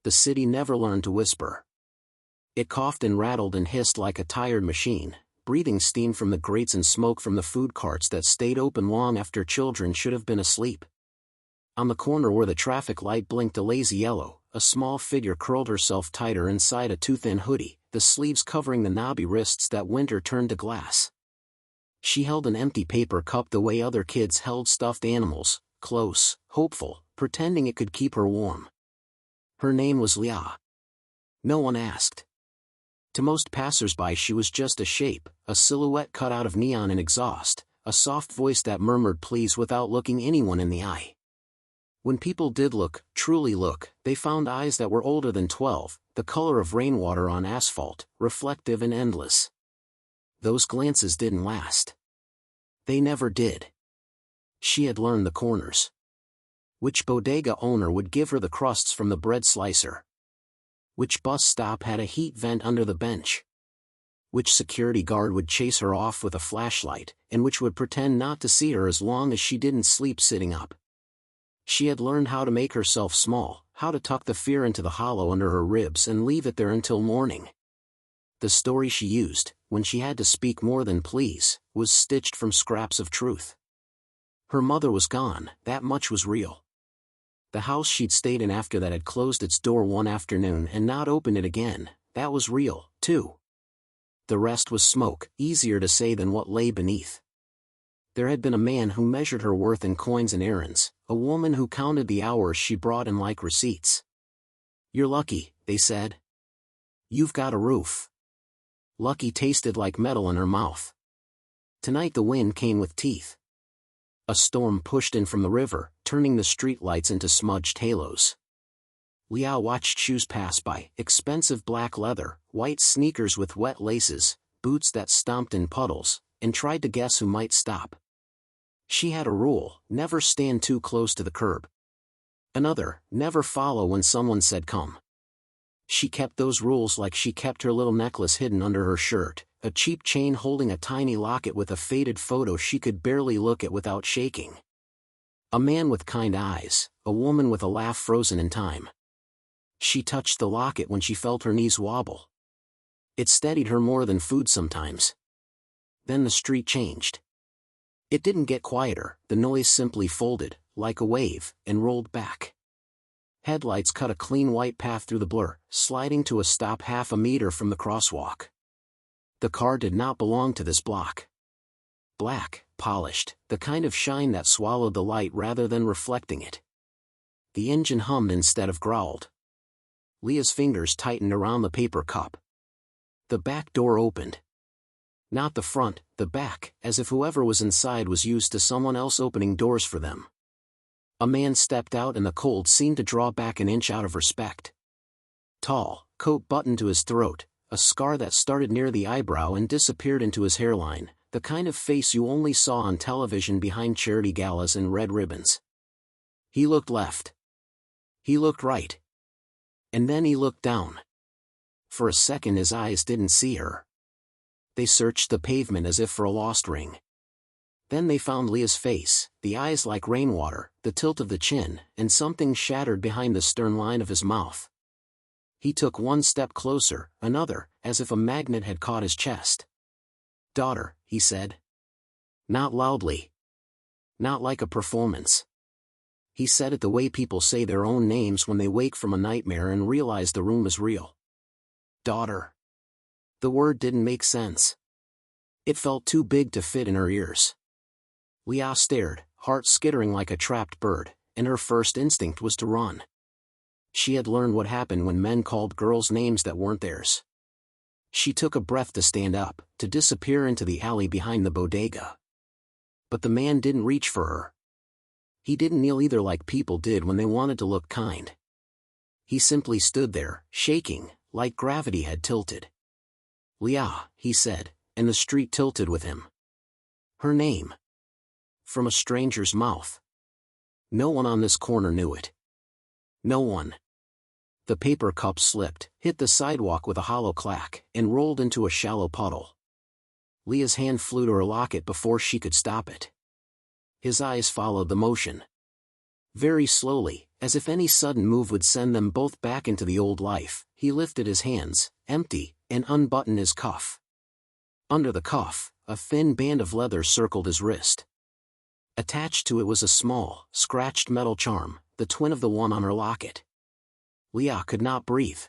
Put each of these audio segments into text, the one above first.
The city never learned to whisper. It coughed and rattled and hissed like a tired machine, breathing steam from the grates and smoke from the food carts that stayed open long after children should have been asleep. On the corner where the traffic light blinked a lazy yellow, a small figure curled herself tighter inside a too-thin hoodie, the sleeves covering the knobby wrists that winter turned to glass. She held an empty paper cup the way other kids held stuffed animals, close, hopeful, pretending it could keep her warm. Her name was Leah. No one asked. To most passers-by she was just a shape, a silhouette cut out of neon and exhaust, a soft voice that murmured please without looking anyone in the eye. When people did look, truly look, they found eyes that were older than 12, the color of rainwater on asphalt, reflective and endless. Those glances didn't last. They never did. She had learned the corners. Which bodega owner would give her the crusts from the bread slicer? Which bus stop had a heat vent under the bench? Which security guard would chase her off with a flashlight, and which would pretend not to see her as long as she didn't sleep sitting up? She had learned how to make herself small, how to tuck the fear into the hollow under her ribs and leave it there until morning. The story she used, when she had to speak more than please, was stitched from scraps of truth. Her mother was gone, that much was real. The house she'd stayed in after that had closed its door one afternoon and not opened it again, that was real, too. The rest was smoke, easier to say than what lay beneath. There had been a man who measured her worth in coins and errands, a woman who counted the hours she brought in like receipts. You're lucky, they said. You've got a roof. Lucky tasted like metal in her mouth. Tonight the wind came with teeth. A storm pushed in from the river, turning the streetlights into smudged halos. Leah watched shoes pass by, expensive black leather, white sneakers with wet laces, boots that stomped in puddles, and tried to guess who might stop. She had a rule, never stand too close to the curb. Another, never follow when someone said come. She kept those rules like she kept her little necklace hidden under her shirt, a cheap chain holding a tiny locket with a faded photo she could barely look at without shaking. A man with kind eyes, a woman with a laugh frozen in time. She touched the locket when she felt her knees wobble. It steadied her more than food sometimes. Then the street changed. It didn't get quieter, the noise simply folded, like a wave, and rolled back. Headlights cut a clean white path through the blur, sliding to a stop half a meter from the crosswalk. The car did not belong to this block. Black, polished, the kind of shine that swallowed the light rather than reflecting it. The engine hummed instead of growled. Leah's fingers tightened around the paper cup. The back door opened. Not the front, the back, as if whoever was inside was used to someone else opening doors for them. A man stepped out and the cold seemed to draw back an inch out of respect. Tall, coat buttoned to his throat, a scar that started near the eyebrow and disappeared into his hairline, the kind of face you only saw on television behind charity galas and red ribbons. He looked left. He looked right. And then he looked down. For a second his eyes didn't see her. They searched the pavement as if for a lost ring. Then they found Leah's face, the eyes like rainwater, the tilt of the chin, and something shattered behind the stern line of his mouth. He took one step closer, another, as if a magnet had caught his chest. "Daughter," he said. Not loudly. Not like a performance. He said it the way people say their own names when they wake from a nightmare and realize the room is real. Daughter. The word didn't make sense. It felt too big to fit in her ears. Leah stared, heart skittering like a trapped bird, and her first instinct was to run. She had learned what happened when men called girls names that weren't theirs. She took a breath to stand up, to disappear into the alley behind the bodega. But the man didn't reach for her. He didn't kneel either like people did when they wanted to look kind. He simply stood there, shaking, like gravity had tilted. "Leah," he said, and the street tilted with him. Her name. From a stranger's mouth. No one on this corner knew it. No one. The paper cup slipped, hit the sidewalk with a hollow clack, and rolled into a shallow puddle. Leah's hand flew to her locket before she could stop it. His eyes followed the motion. Very slowly, As if any sudden move would send them both back into the old life, he lifted his hands, empty, and unbuttoned his cuff. Under the cuff, a thin band of leather circled his wrist. Attached to it was a small, scratched metal charm, the twin of the one on her locket. Leah could not breathe.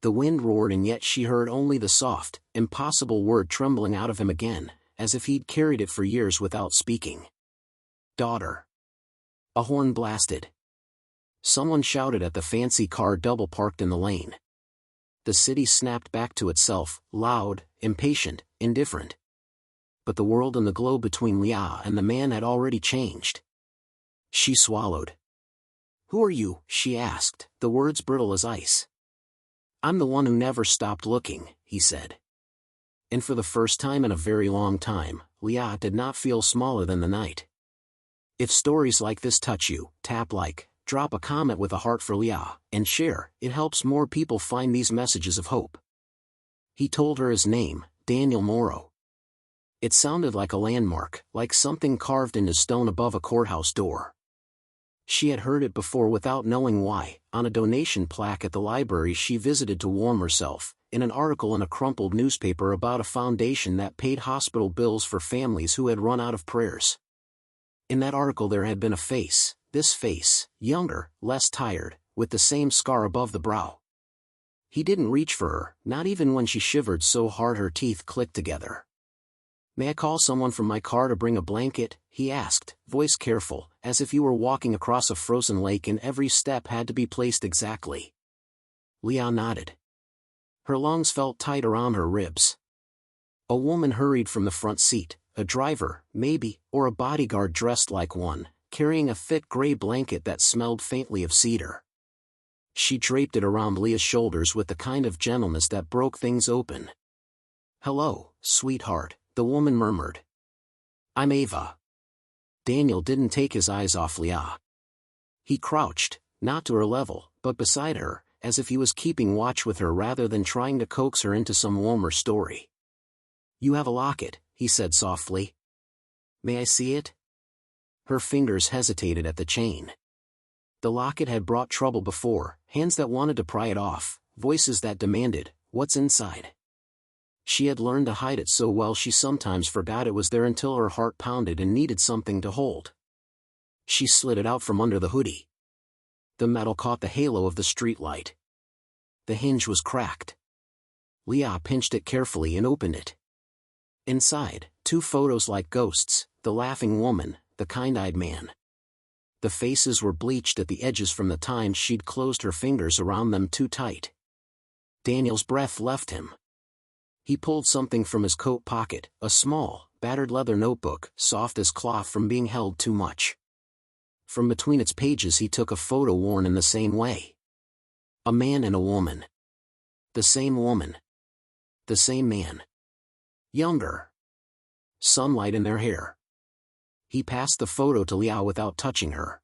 The wind roared and yet she heard only the soft, impossible word trembling out of him again, as if he'd carried it for years without speaking. Daughter. A horn blasted. Someone shouted at the fancy car double parked in the lane. The city snapped back to itself, loud, impatient, indifferent. But the world and the globe between Leah and the man had already changed. She swallowed. "Who are you?" she asked, the words brittle as ice. "I'm the one who never stopped looking," he said. And for the first time in a very long time, Leah did not feel smaller than the night. If stories like this touch you, tap like, drop a comment with a heart for Leah, and share. It helps more people find these messages of hope. He told her his name, Daniel Morrow. It sounded like a landmark, like something carved into stone above a courthouse door. She had heard it before without knowing why, on a donation plaque at the library she visited to warm herself, in an article in a crumpled newspaper about a foundation that paid hospital bills for families who had run out of prayers. In that article there had been a face, this face, younger, less tired, with the same scar above the brow. He didn't reach for her, not even when she shivered so hard her teeth clicked together. "May I call someone from my car to bring a blanket?" he asked, voice careful, as if you were walking across a frozen lake and every step had to be placed exactly. Leah nodded. Her lungs felt tight around her ribs. A woman hurried from the front seat, a driver, maybe, or a bodyguard dressed like one, carrying a thick gray blanket that smelled faintly of cedar. She draped it around Leah's shoulders with the kind of gentleness that broke things open. "Hello, sweetheart," the woman murmured. "I'm Ava." Daniel didn't take his eyes off Leah. He crouched, not to her level, but beside her, as if he was keeping watch with her rather than trying to coax her into some warmer story. "You have a locket," he said softly. "May I see it?" Her fingers hesitated at the chain. The locket had brought trouble before, hands that wanted to pry it off, voices that demanded, "What's inside?" She had learned to hide it so well she sometimes forgot it was there until her heart pounded and needed something to hold. She slid it out from under the hoodie. The metal caught the halo of the streetlight. The hinge was cracked. Leah pinched it carefully and opened it. Inside, 2 photos like ghosts, the laughing woman, the kind-eyed man. The faces were bleached at the edges from the time she'd closed her fingers around them too tight. Daniel's breath left him. He pulled something from his coat pocket, a small, battered leather notebook, soft as cloth from being held too much. From between its pages he took a photo worn in the same way. A man and a woman. The same woman. The same man. Younger. Sunlight in their hair. He passed the photo to Leah without touching her.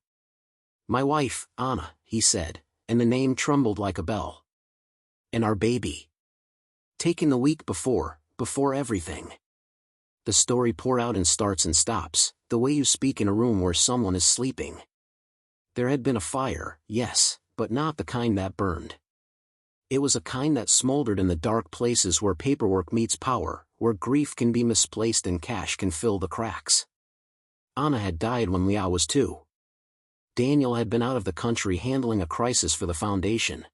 "My wife, Anna," he said, and the name trembled like a bell. "And our baby. Taken the week before everything." The story poured out in starts and stops, the way you speak in a room where someone is sleeping. There had been a fire, yes, but not the kind that burned. It was a kind that smoldered in the dark places where paperwork meets power, where grief can be misplaced and cash can fill the cracks. Anna had died when Leah was 2. Daniel had been out of the country handling a crisis for the foundation.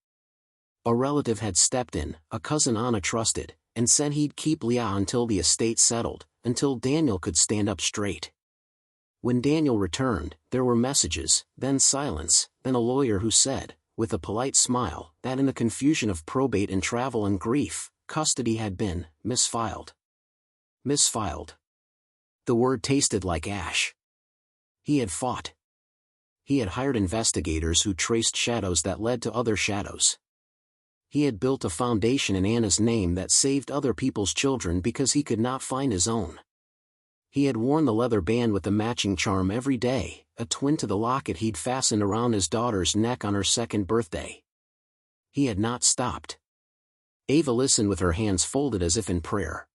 A relative had stepped in, a cousin Anna trusted, and said he'd keep Leah until the estate settled, until Daniel could stand up straight. When Daniel returned, there were messages, then silence, then a lawyer who said, with a polite smile, that in the confusion of probate and travel and grief, custody had been misfiled. Misfiled. The word tasted like ash. He had fought. He had hired investigators who traced shadows that led to other shadows. He had built a foundation in Anna's name that saved other people's children because he could not find his own. He had worn the leather band with the matching charm every day, a twin to the locket he'd fastened around his daughter's neck on her 2nd birthday. He had not stopped. Ava listened with her hands folded as if in prayer.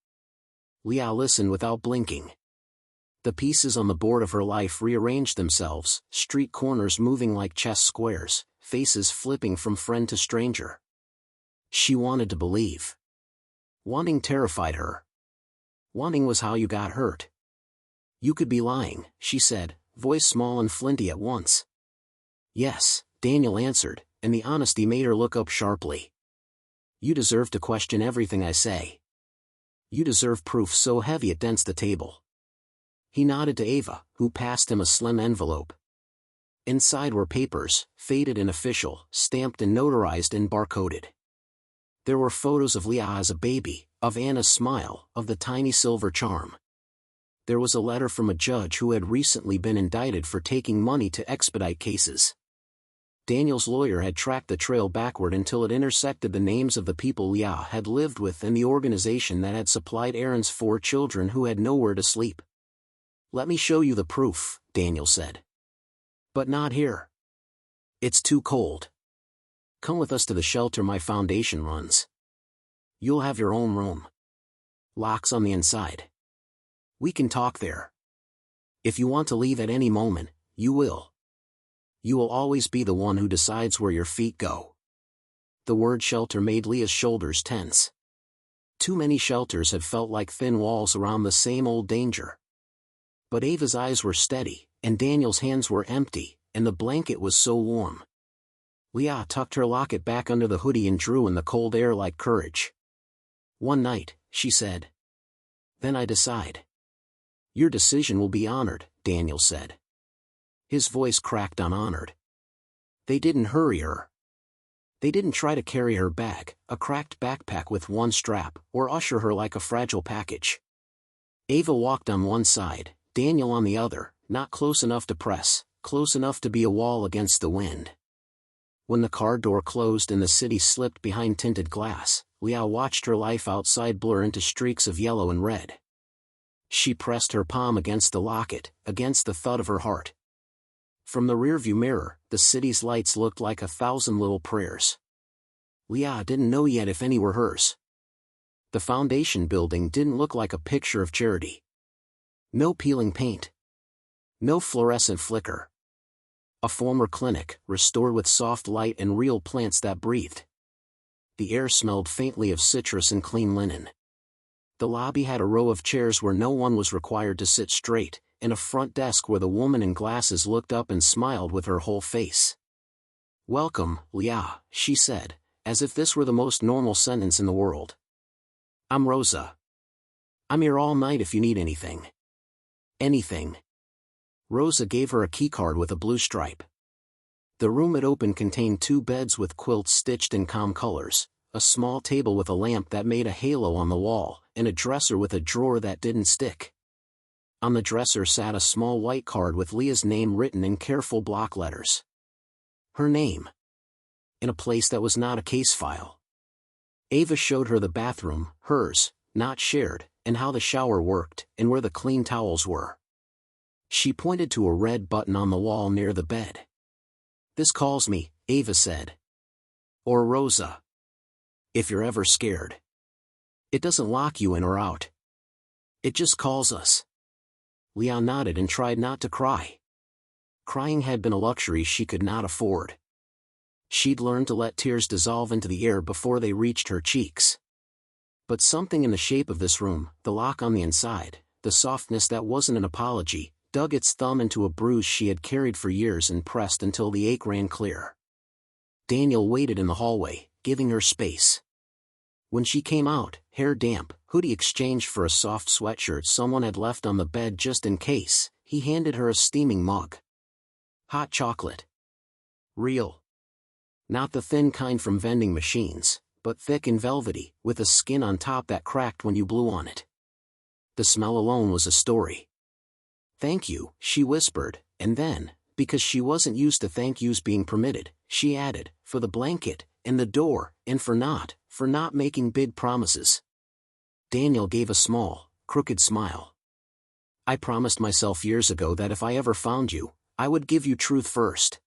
Leah listened without blinking. The pieces on the board of her life rearranged themselves, street corners moving like chess squares, faces flipping from friend to stranger. She wanted to believe. Wanting terrified her. Wanting was how you got hurt. You could be lying, she said, voice small and flinty at once. Yes, Daniel answered, and the honesty made her look up sharply. You deserve to question everything I say. You deserve proof so heavy it dents the table. He nodded to Ava, who passed him a slim envelope. Inside were papers, faded and official, stamped and notarized and barcoded. There were photos of Leah as a baby, of Anna's smile, of the tiny silver charm. There was a letter from a judge who had recently been indicted for taking money to expedite cases. Daniel's lawyer had tracked the trail backward until it intersected the names of the people Leah had lived with and the organization that had supplied Aaron's 4 children who had nowhere to sleep. Let me show you the proof, Daniel said. But not here. It's too cold. Come with us to the shelter my foundation runs. You'll have your own room. Locks on the inside. We can talk there. If you want to leave at any moment, you will. You will always be the one who decides where your feet go. The word shelter made Leah's shoulders tense. Too many shelters had felt like thin walls around the same old danger. But Ava's eyes were steady, and Daniel's hands were empty, and the blanket was so warm. Leah tucked her locket back under the hoodie and drew in the cold air like courage. One night, she said. Then I decide. Your decision will be honored, Daniel said. His voice cracked on honored. They didn't hurry her. They didn't try to carry her bag, a cracked backpack with one strap, or usher her like a fragile package. Ava walked on one side, Daniel on the other, not close enough to press, close enough to be a wall against the wind. When the car door closed and the city slipped behind tinted glass, Leah watched her life outside blur into streaks of yellow and red. She pressed her palm against the locket, against the thud of her heart. From the rearview mirror, the city's lights looked like 1,000 little prayers. Leah didn't know yet if any were hers. The foundation building didn't look like a picture of charity. No peeling paint. No fluorescent flicker. A former clinic, restored with soft light and real plants that breathed. The air smelled faintly of citrus and clean linen. The lobby had a row of chairs where no one was required to sit straight, and a front desk where the woman in glasses looked up and smiled with her whole face. Welcome, Leah, she said, as if this were the most normal sentence in the world. I'm Rosa. I'm here all night if you need anything. Anything. Rosa gave her a keycard with a blue stripe. The room it opened contained 2 beds with quilts stitched in calm colors, a small table with a lamp that made a halo on the wall, and a dresser with a drawer that didn't stick. On the dresser sat a small white card with Leah's name written in careful block letters. Her name. In a place that was not a case file. Ava showed her the bathroom, hers, not shared, and how the shower worked, and where the clean towels were. She pointed to a red button on the wall near the bed. This calls me, Ava said. Or Rosa. If you're ever scared. It doesn't lock you in or out. It just calls us. Leah nodded and tried not to cry. Crying had been a luxury she could not afford. She'd learned to let tears dissolve into the air before they reached her cheeks. But something in the shape of this room, the lock on the inside, the softness that wasn't an apology, dug its thumb into a bruise she had carried for years and pressed until the ache ran clear. Daniel waited in the hallway, giving her space. When she came out, hair damp, hoodie exchanged for a soft sweatshirt someone had left on the bed just in case, he handed her a steaming mug. Hot chocolate. Real. Not the thin kind from vending machines, but thick and velvety, with a skin on top that cracked when you blew on it. The smell alone was a story. Thank you, she whispered, and then, because she wasn't used to thank yous being permitted, she added, for the blanket, and the door, and for not making big promises. Daniel gave a small, crooked smile. I promised myself years ago that if I ever found you, I would give you truth first.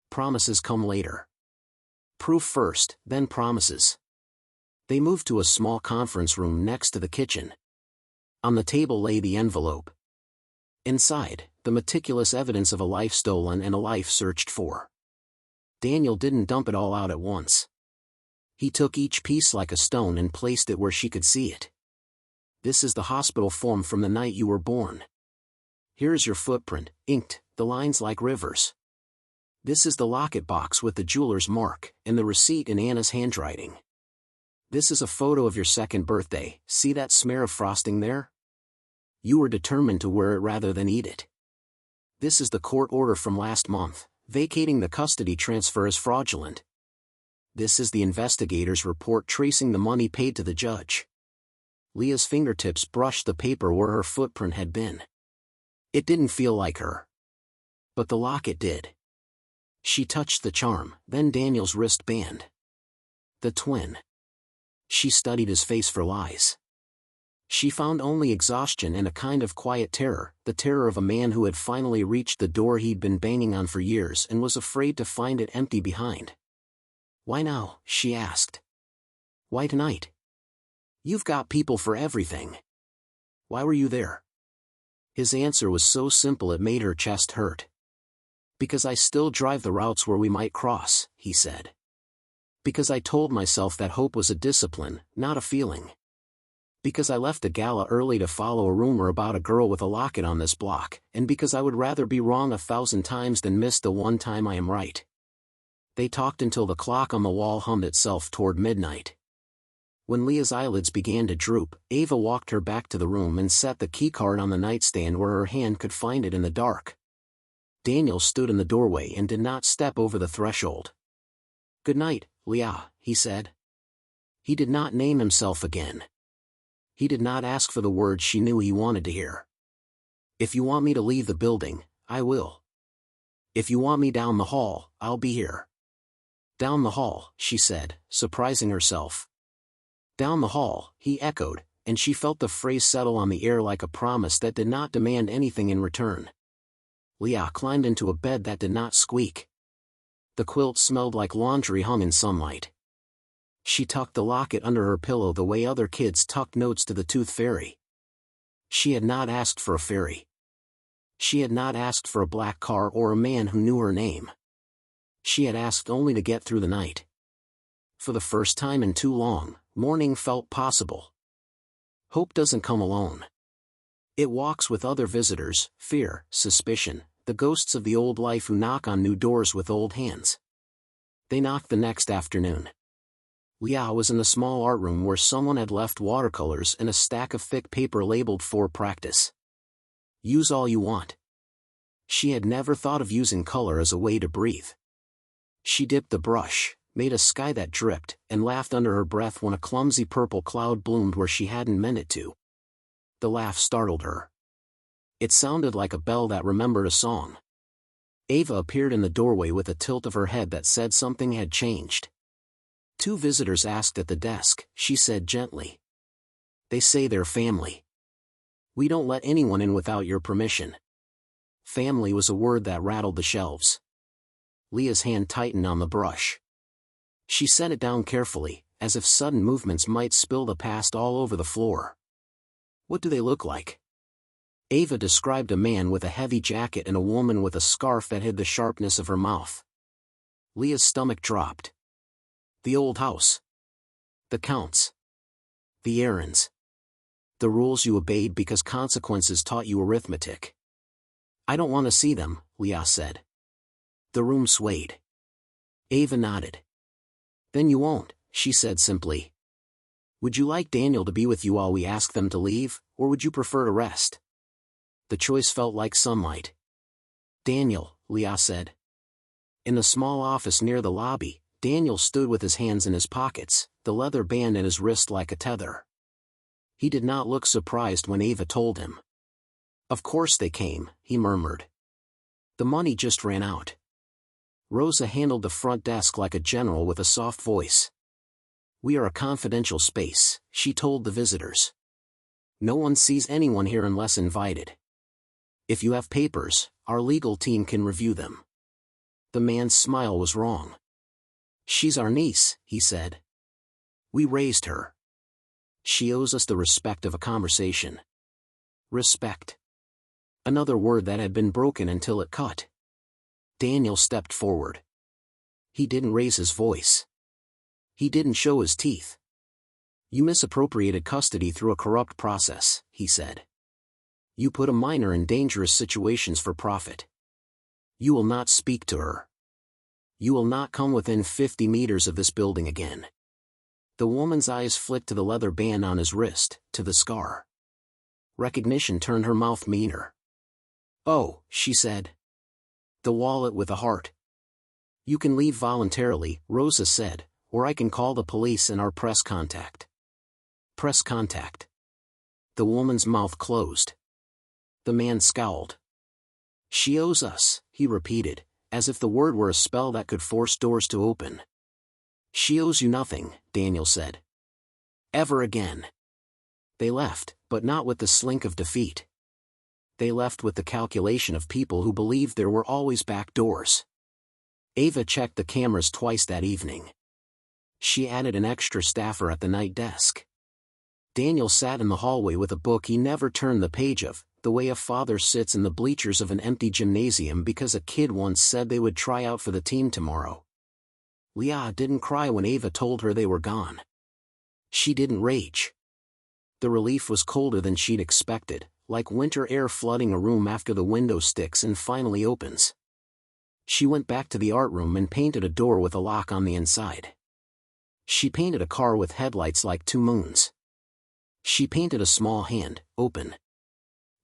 Promises come later. Proof first, then promises. They moved to a small conference room next to the kitchen. On the table lay the envelope. Inside, the meticulous evidence of a life stolen and a life searched for. Daniel didn't dump it all out at once. He took each piece like a stone and placed it where she could see it. This is the hospital form from the night you were born. Here is your footprint, inked, the lines like rivers. This is the locket box with the jeweler's mark, and the receipt in Anna's handwriting. This is a photo of your second birthday, see that smear of frosting there? You were determined to wear it rather than eat it. This is the court order from last month, vacating the custody transfer as fraudulent. This is the investigator's report tracing the money paid to the judge. Leah's fingertips brushed the paper where her footprint had been. It didn't feel like her. But the locket did. She touched the charm, then Daniel's wristband. The twin. She studied his face for lies. She found only exhaustion and a kind of quiet terror, the terror of a man who had finally reached the door he'd been banging on for years and was afraid to find it empty behind. Why now? She asked. Why tonight? You've got people for everything. Why were you there? His answer was so simple it made her chest hurt. Because I still drive the routes where we might cross, he said. Because I told myself that hope was a discipline, not a feeling. Because I left the gala early to follow a rumor about a girl with a locket on this block, and because I would rather be wrong 1,000 times than miss the one time I am right. They talked until the clock on the wall hummed itself toward midnight. When Leah's eyelids began to droop, Ava walked her back to the room and set the keycard on the nightstand where her hand could find it in the dark. Daniel stood in the doorway and did not step over the threshold. Good night, Leah, he said. He did not name himself again. He did not ask for the words she knew he wanted to hear. If you want me to leave the building, I will. If you want me down the hall, I'll be here. Down the hall, she said, surprising herself. Down the hall, he echoed, and she felt the phrase settle on the air like a promise that did not demand anything in return. Leah climbed into a bed that did not squeak. The quilt smelled like laundry hung in sunlight. She tucked the locket under her pillow the way other kids tucked notes to the tooth fairy. She had not asked for a fairy. She had not asked for a black car or a man who knew her name. She had asked only to get through the night. For the first time in too long, morning felt possible. Hope doesn't come alone. It walks with other visitors, fear, suspicion, the ghosts of the old life who knock on new doors with old hands. They knocked the next afternoon. Leah was in the small art room where someone had left watercolors and a stack of thick paper labeled for practice. Use all you want. She had never thought of using color as a way to breathe. She dipped the brush, made a sky that dripped, and laughed under her breath when a clumsy purple cloud bloomed where she hadn't meant it to. The laugh startled her. It sounded like a bell that remembered a song. Ava appeared in the doorway with a tilt of her head that said something had changed. Two visitors asked at the desk, she said gently. They say they're family. We don't let anyone in without your permission. Family was a word that rattled the shelves. Leah's hand tightened on the brush. She set it down carefully, as if sudden movements might spill the past all over the floor. What do they look like? Ava described a man with a heavy jacket and a woman with a scarf that hid the sharpness of her mouth. Leah's stomach dropped. The old house. The counts. The errands. The rules you obeyed because consequences taught you arithmetic. I don't want to see them, Leah said. The room swayed. Ava nodded. Then you won't, she said simply. Would you like Daniel to be with you while we ask them to leave, or would you prefer to rest? The choice felt like sunlight. Daniel, Leah said. In the small office near the lobby, Daniel stood with his hands in his pockets, the leather band at his wrist like a tether. He did not look surprised when Ava told him. Of course they came, he murmured. The money just ran out. Rosa handled the front desk like a general with a soft voice. We are a confidential space, she told the visitors. No one sees anyone here unless invited. If you have papers, our legal team can review them. The man's smile was wrong. She's our niece, he said. We raised her. She owes us the respect of a conversation. Respect. Another word that had been broken until it cut. Daniel stepped forward. He didn't raise his voice. He didn't show his teeth. You misappropriated custody through a corrupt process, he said. You put a minor in dangerous situations for profit. You will not speak to her. You will not come within 50 meters of this building again. The woman's eyes flicked to the leather band on his wrist, to the scar. Recognition turned her mouth meaner. Oh, she said. The wallet with a heart. You can leave voluntarily, Rosa said, or I can call the police and our press contact. Press contact. The woman's mouth closed. The man scowled. She owes us, he repeated, as if the word were a spell that could force doors to open. She owes you nothing, Daniel said. Ever again. They left, but not with the slink of defeat. They left with the calculation of people who believed there were always back doors. Ava checked the cameras twice that evening. She added an extra staffer at the night desk. Daniel sat in the hallway with a book he never turned the page of, the way a father sits in the bleachers of an empty gymnasium because a kid once said they would try out for the team tomorrow. Leah didn't cry when Ava told her they were gone. She didn't rage. The relief was colder than she'd expected, like winter air flooding a room after the window sticks and finally opens. She went back to the art room and painted a door with a lock on the inside. She painted a car with headlights like two moons. She painted a small hand, open.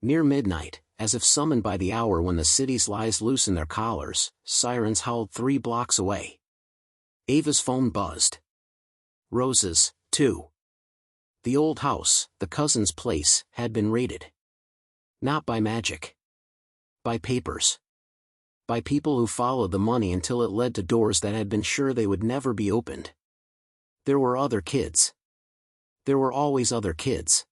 Near midnight, as if summoned by the hour when the city's lies loosen their collars, sirens howled 3 blocks away. Ava's phone buzzed. Rose's, too. The old house, the cousin's place, had been raided. Not by magic. By papers. By people who followed the money until it led to doors that had been sure they would never be opened. There were other kids. There were always other kids.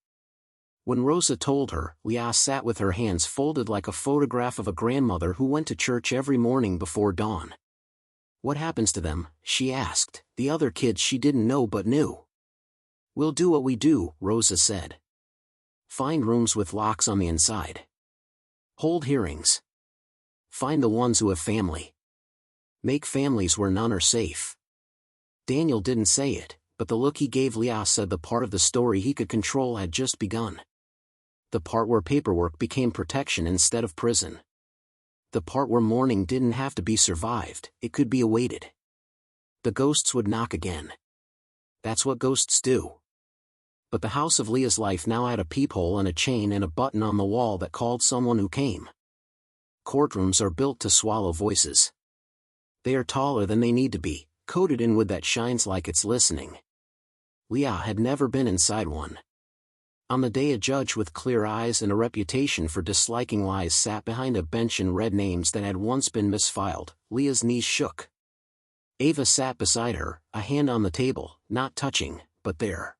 When Rosa told her, Leah sat with her hands folded like a photograph of a grandmother who went to church every morning before dawn. What happens to them, she asked, the other kids she didn't know but knew. We'll do what we do, Rosa said. Find rooms with locks on the inside. Hold hearings. Find the ones who have family. Make families where none are safe. Daniel didn't say it, but the look he gave Leah said the part of the story he could control had just begun. The part where paperwork became protection instead of prison. The part where mourning didn't have to be survived, it could be awaited. The ghosts would knock again. That's what ghosts do. But the house of Leah's life now had a peephole and a chain and a button on the wall that called someone who came. Courtrooms are built to swallow voices. They are taller than they need to be, coated in wood that shines like it's listening. Leah had never been inside one. On the day a judge with clear eyes and a reputation for disliking lies sat behind a bench and read names that had once been misfiled, Leah's knees shook. Ava sat beside her, a hand on the table, not touching, but there.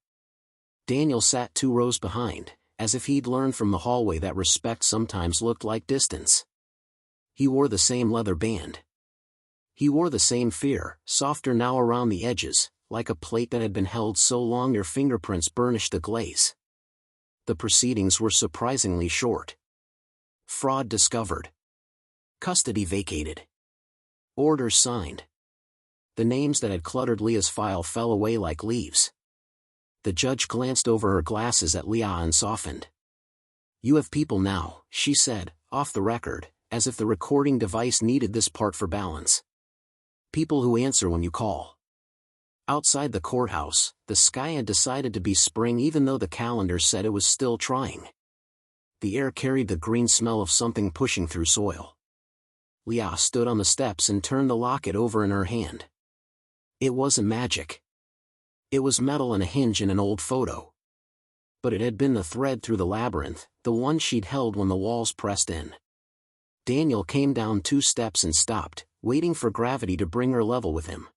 Daniel sat 2 rows behind, as if he'd learned from the hallway that respect sometimes looked like distance. He wore the same leather band. He wore the same fear, softer now around the edges, like a plate that had been held so long your fingerprints burnished the glaze. The proceedings were surprisingly short. Fraud discovered. Custody vacated. Orders signed. The names that had cluttered Leah's file fell away like leaves. The judge glanced over her glasses at Leah and softened. You have people now, she said, off the record, as if the recording device needed this part for balance. People who answer when you call. Outside the courthouse, the sky had decided to be spring even though the calendar said it was still trying. The air carried the green smell of something pushing through soil. Leah stood on the steps and turned the locket over in her hand. It wasn't magic. It was metal and a hinge in an old photo. But it had been the thread through the labyrinth, the one she'd held when the walls pressed in. Daniel came down 2 steps and stopped, waiting for gravity to bring her level with him.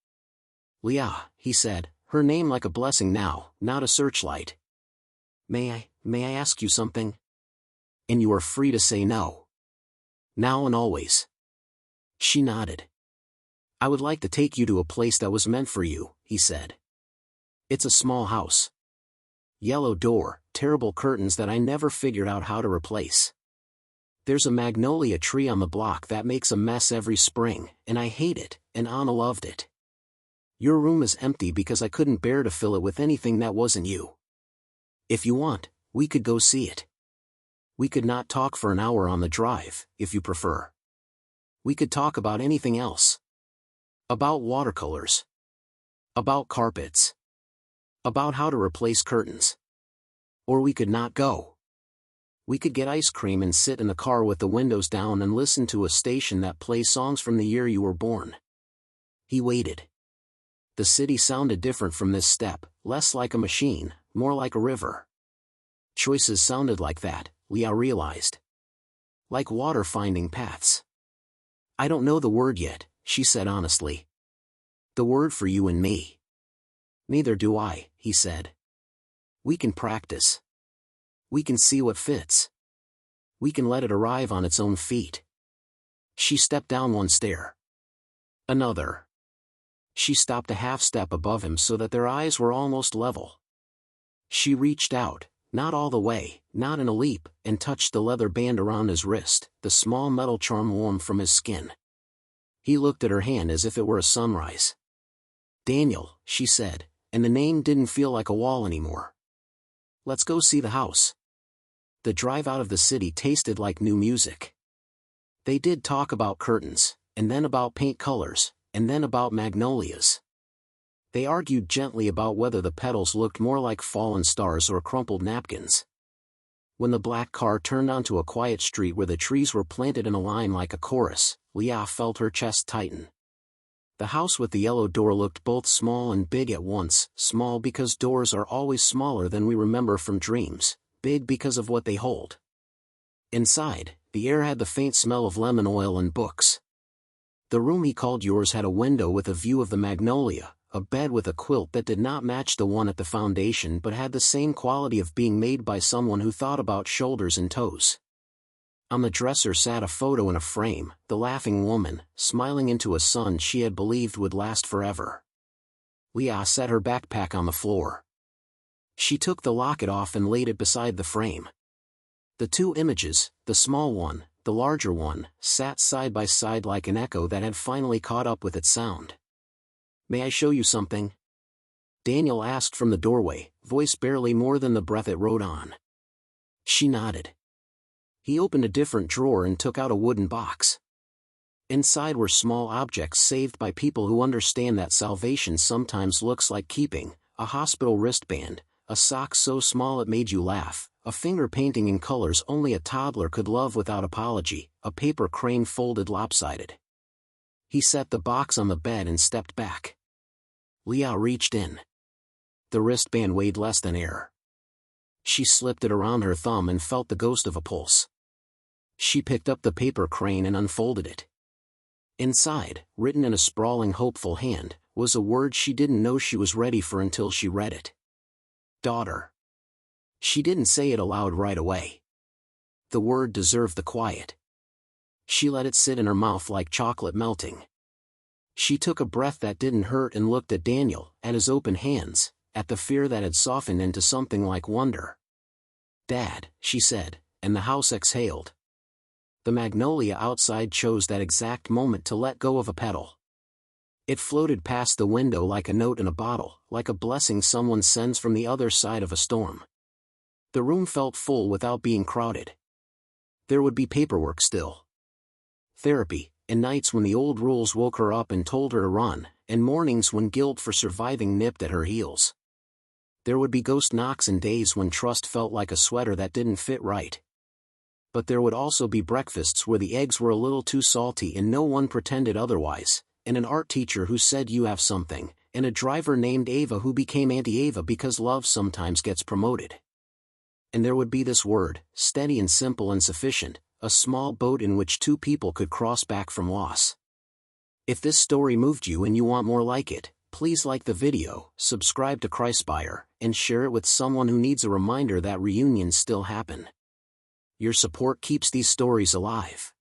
Leah, he said, her name like a blessing now, not a searchlight. May I ask you something? And you are free to say no. Now and always. She nodded. I would like to take you to a place that was meant for you, he said. It's a small house. Yellow door, terrible curtains that I never figured out how to replace. There's a magnolia tree on the block that makes a mess every spring, and I hate it, and Anna loved it. Your room is empty because I couldn't bear to fill it with anything that wasn't you. If you want, we could go see it. We could not talk for an hour on the drive, if you prefer. We could talk about anything else. About watercolors. About carpets. About how to replace curtains. Or we could not go. We could get ice cream and sit in the car with the windows down and listen to a station that plays songs from the year you were born. He waited. The city sounded different from this step, less like a machine, more like a river. Choices sounded like that, Leah realized. Like water finding paths. I don't know the word yet, she said honestly. The word for you and me. Neither do I, he said. We can practice. We can see what fits. We can let it arrive on its own feet. She stepped down one stair. Another. She stopped a half step above him so that their eyes were almost level. She reached out, not all the way, not in a leap, and touched the leather band around his wrist, the small metal charm warm from his skin. He looked at her hand as if it were a sunrise. Daniel, she said, and the name didn't feel like a wall anymore. Let's go see the house. The drive out of the city tasted like new music. They did talk about curtains, and then about paint colors, and then about magnolias. They argued gently about whether the petals looked more like fallen stars or crumpled napkins. When the black car turned onto a quiet street where the trees were planted in a line like a chorus, Leah felt her chest tighten. The house with the yellow door looked both small and big at once, small because doors are always smaller than we remember from dreams, big because of what they hold. Inside, the air had the faint smell of lemon oil and books. The room he called yours had a window with a view of the magnolia, a bed with a quilt that did not match the one at the foundation but had the same quality of being made by someone who thought about shoulders and toes. On the dresser sat a photo in a frame, the laughing woman, smiling into a sun she had believed would last forever. Leah set her backpack on the floor. She took the locket off and laid it beside the frame. The two images, the small one, the larger one, sat side by side like an echo that had finally caught up with its sound. May I show you something? Daniel asked from the doorway, voice barely more than the breath it rode on. She nodded. He opened a different drawer and took out a wooden box. Inside were small objects saved by people who understand that salvation sometimes looks like keeping, a hospital wristband, a sock so small it made you laugh, a finger painting in colors only a toddler could love without apology, a paper crane folded lopsided. He set the box on the bed and stepped back. Leah reached in. The wristband weighed less than air. She slipped it around her thumb and felt the ghost of a pulse. She picked up the paper crane and unfolded it. Inside, written in a sprawling hopeful hand, was a word she didn't know she was ready for until she read it. Daughter. She didn't say it aloud right away. The word deserved the quiet. She let it sit in her mouth like chocolate melting. She took a breath that didn't hurt and looked at Daniel, at his open hands, at the fear that had softened into something like wonder. Dad, she said, and the house exhaled. The magnolia outside chose that exact moment to let go of a petal. It floated past the window like a note in a bottle, like a blessing someone sends from the other side of a storm. The room felt full without being crowded. There would be paperwork still. Therapy, and nights when the old rules woke her up and told her to run, and mornings when guilt for surviving nipped at her heels. There would be ghost knocks and days when trust felt like a sweater that didn't fit right. But there would also be breakfasts where the eggs were a little too salty and no one pretended otherwise, and an art teacher who said you have something, and a driver named Ava who became Auntie Ava because love sometimes gets promoted. And there would be this word, steady and simple and sufficient, a small boat in which two people could cross back from loss. If this story moved you and you want more like it, please like the video, subscribe to Cryspire, and share it with someone who needs a reminder that reunions still happen. Your support keeps these stories alive.